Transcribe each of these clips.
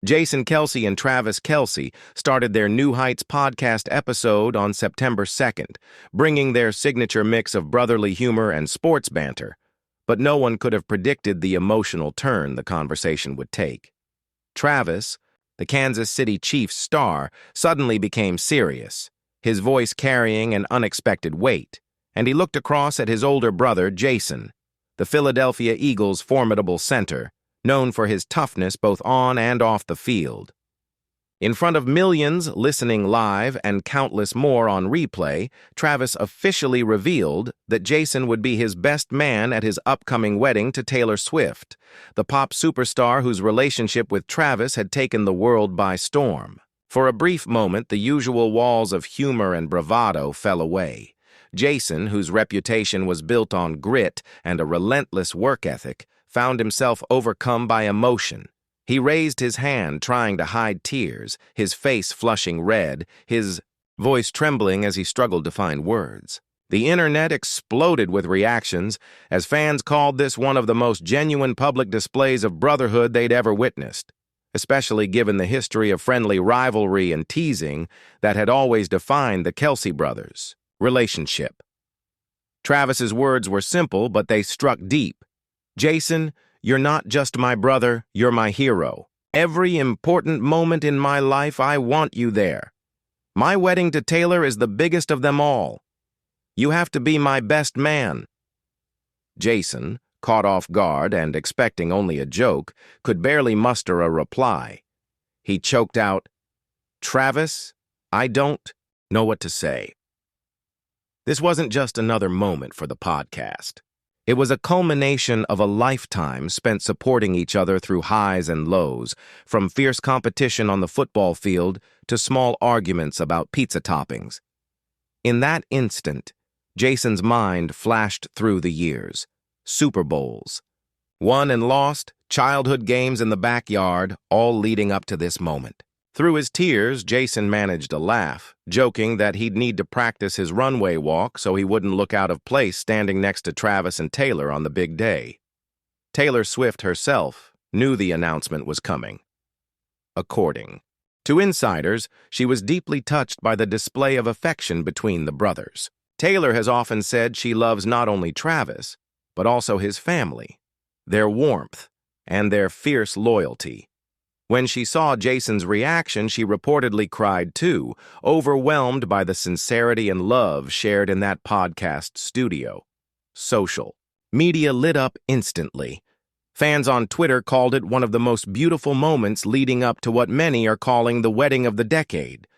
Jason Kelce and Travis Kelce started their New Heights podcast episode on September 2nd, bringing their signature mix of brotherly humor and sports banter. But no one could have predicted the emotional turn the conversation would take. Travis, the Kansas City Chiefs star, suddenly became serious, his voice carrying an unexpected weight, and he looked across at his older brother, Jason, the Philadelphia Eagles' formidable center, known for his toughness both on and off the field. In front of millions listening live and countless more on replay, Travis officially revealed that Jason would be his best man at his upcoming wedding to Taylor Swift, the pop superstar whose relationship with Travis had taken the world by storm. For a brief moment, the usual walls of humor and bravado fell away. Jason, whose reputation was built on grit and a relentless work ethic, found himself overcome by emotion. He raised his hand, trying to hide tears, his face flushing red, his voice trembling as he struggled to find words. The internet exploded with reactions as fans called this one of the most genuine public displays of brotherhood they'd ever witnessed, especially given the history of friendly rivalry and teasing that had always defined the Kelce brothers' relationship. Travis's words were simple, but they struck deep. Jason, you're not just my brother, you're my hero. Every important moment in my life, I want you there. My wedding to Taylor is the biggest of them all. You have to be my best man. Jason, caught off guard and expecting only a joke, could barely muster a reply. He choked out, "Travis, I don't know what to say." This wasn't just another moment for the podcast. It was a culmination of a lifetime spent supporting each other through highs and lows, from fierce competition on the football field to small arguments about pizza toppings. In that instant, Jason's mind flashed through the years. Super Bowls, won and lost, childhood games in the backyard, all leading up to this moment. Through his tears, Jason managed a laugh, joking that he'd need to practice his runway walk so he wouldn't look out of place standing next to Travis and Taylor on the big day. Taylor Swift herself knew the announcement was coming. According to insiders, she was deeply touched by the display of affection between the brothers. Taylor has often said she loves not only Travis, but also his family, their warmth, and their fierce loyalty. When she saw Jason's reaction, she reportedly cried too, overwhelmed by the sincerity and love shared in that podcast studio. Social media lit up instantly. Fans on Twitter called it one of the most beautiful moments leading up to what many are calling the wedding of the decade.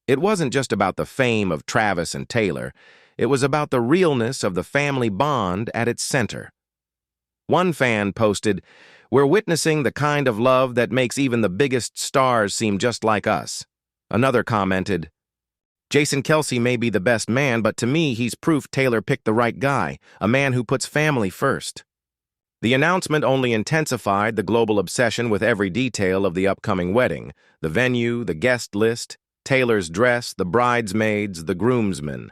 It wasn't just about the fame of Travis and Taylor. It was about the realness of the family bond at its center. One fan posted, "We're witnessing the kind of love that makes even the biggest stars seem just like us." Another commented, "Jason Kelce may be the best man, but to me, he's proof Taylor picked the right guy, a man who puts family first." The announcement only intensified the global obsession with every detail of the upcoming wedding: the venue, the guest list, Taylor's dress, the bridesmaids, the groomsmen.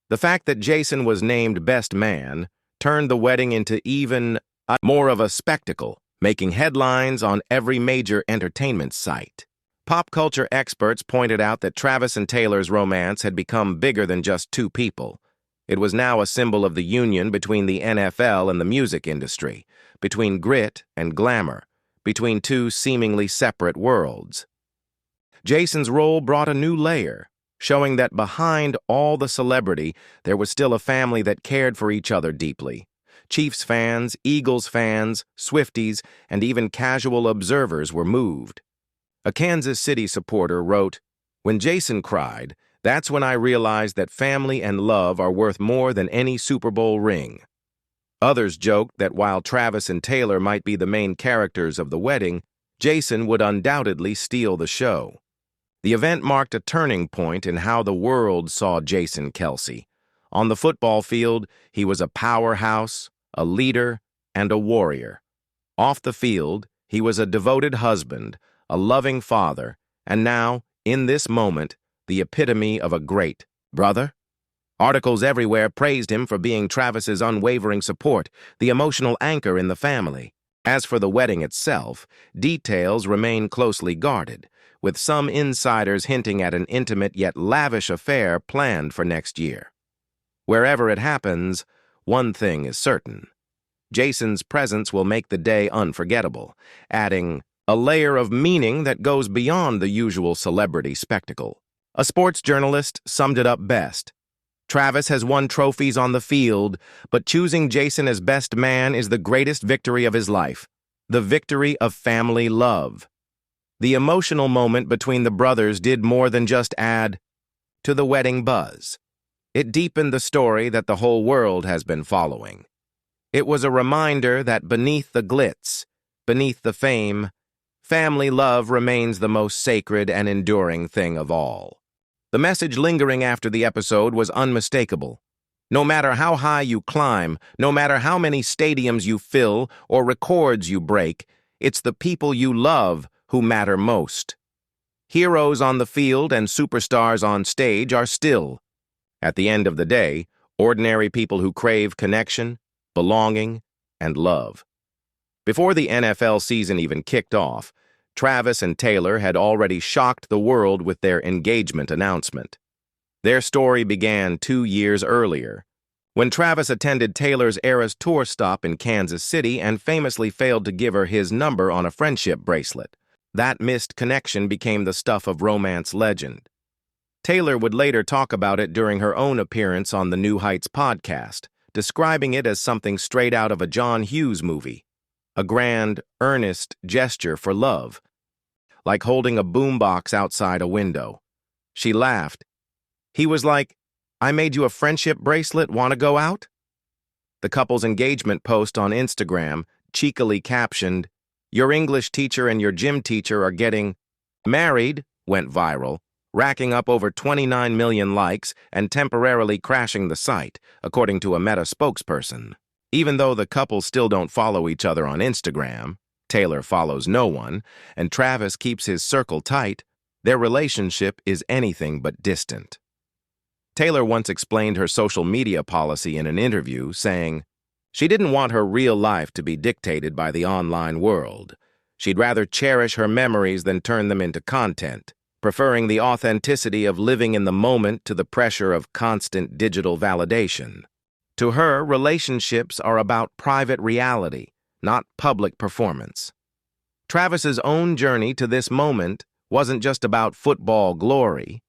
The fact that Jason was named best man turned the wedding into even more of a spectacle, making headlines on every major entertainment site. Pop culture experts pointed out that Travis and Taylor's romance had become bigger than just two people. It was now a symbol of the union between the NFL and the music industry, between grit and glamour, between two seemingly separate worlds. Jason's role brought a new layer, showing that behind all the celebrity, there was still a family that cared for each other deeply. Chiefs fans, Eagles fans, Swifties, and even casual observers were moved. A Kansas City supporter wrote, "When Jason cried, that's when I realized that family and love are worth more than any Super Bowl ring." Others joked that while Travis and Taylor might be the main characters of the wedding, Jason would undoubtedly steal the show. The event marked a turning point in how the world saw Jason Kelce. On the football field, he was a powerhouse, a leader, and a warrior. Off the field, he was a devoted husband, a loving father, and now, in this moment, the epitome of a great brother. Articles everywhere praised him for being Travis's unwavering support, the emotional anchor in the family. As for the wedding itself, details remain closely guarded, with some insiders hinting at an intimate yet lavish affair planned for next year. Wherever it happens, one thing is certain. Jason's presence will make the day unforgettable, adding a layer of meaning that goes beyond the usual celebrity spectacle. A sports journalist summed it up best. Travis has won trophies on the field, but choosing Jason as best man is the greatest victory of his life, the victory of family love. The emotional moment between the brothers did more than just add to the wedding buzz. It deepened the story that the whole world has been following. It was a reminder that beneath the glitz, beneath the fame, family love remains the most sacred and enduring thing of all. The message lingering after the episode was unmistakable. No matter how high you climb, no matter how many stadiums you fill or records you break, it's the people you love who matter most. Heroes on the field and superstars on stage are still, at the end of the day, ordinary people who crave connection, belonging, and love. Before the NFL season even kicked off, Travis and Taylor had already shocked the world with their engagement announcement. Their story began 2 years earlier, when Travis attended Taylor's Eras Tour stop in Kansas City and famously failed to give her his number on a friendship bracelet. That missed connection became the stuff of romance legend. Taylor would later talk about it during her own appearance on the New Heights podcast, describing it as something straight out of a John Hughes movie. A grand, earnest gesture for love, like holding a boombox outside a window. She laughed. He was like, "I made you a friendship bracelet, want to go out?" The couple's engagement post on Instagram, cheekily captioned, "Your English teacher and your gym teacher are getting married," went viral, racking up over 29 million likes and temporarily crashing the site, according to a Meta spokesperson. Even though the couple still don't follow each other on Instagram, Taylor follows no one, and Travis keeps his circle tight, their relationship is anything but distant. Taylor once explained her social media policy in an interview, saying, she didn't want her real life to be dictated by the online world. She'd rather cherish her memories than turn them into content, preferring the authenticity of living in the moment to the pressure of constant digital validation. To her, relationships are about private reality, not public performance. Travis's own journey to this moment wasn't just about football glory.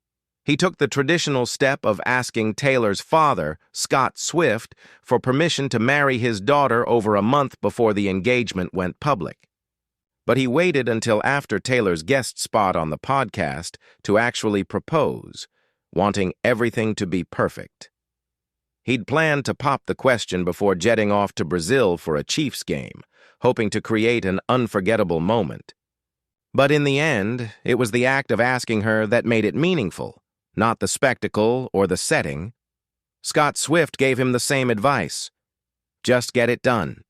He took the traditional step of asking Taylor's father, Scott Swift, for permission to marry his daughter over a month before the engagement went public. But he waited until after Taylor's guest spot on the podcast to actually propose, wanting everything to be perfect. He'd planned to pop the question before jetting off to Brazil for a Chiefs game, hoping to create an unforgettable moment. But in the end, it was the act of asking her that made it meaningful, not the spectacle or the setting. Scott Swift gave him the same advice. Just get it done.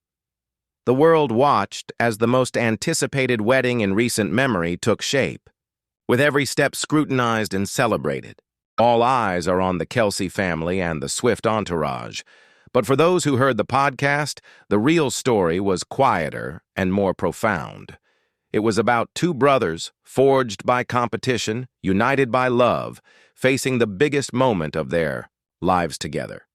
The world watched as the most anticipated wedding in recent memory took shape, with every step scrutinized and celebrated. All eyes are on the Kelce family and the Swift entourage, but for those who heard the podcast, the real story was quieter and more profound. It was about two brothers, forged by competition, united by love, facing the biggest moment of their lives together.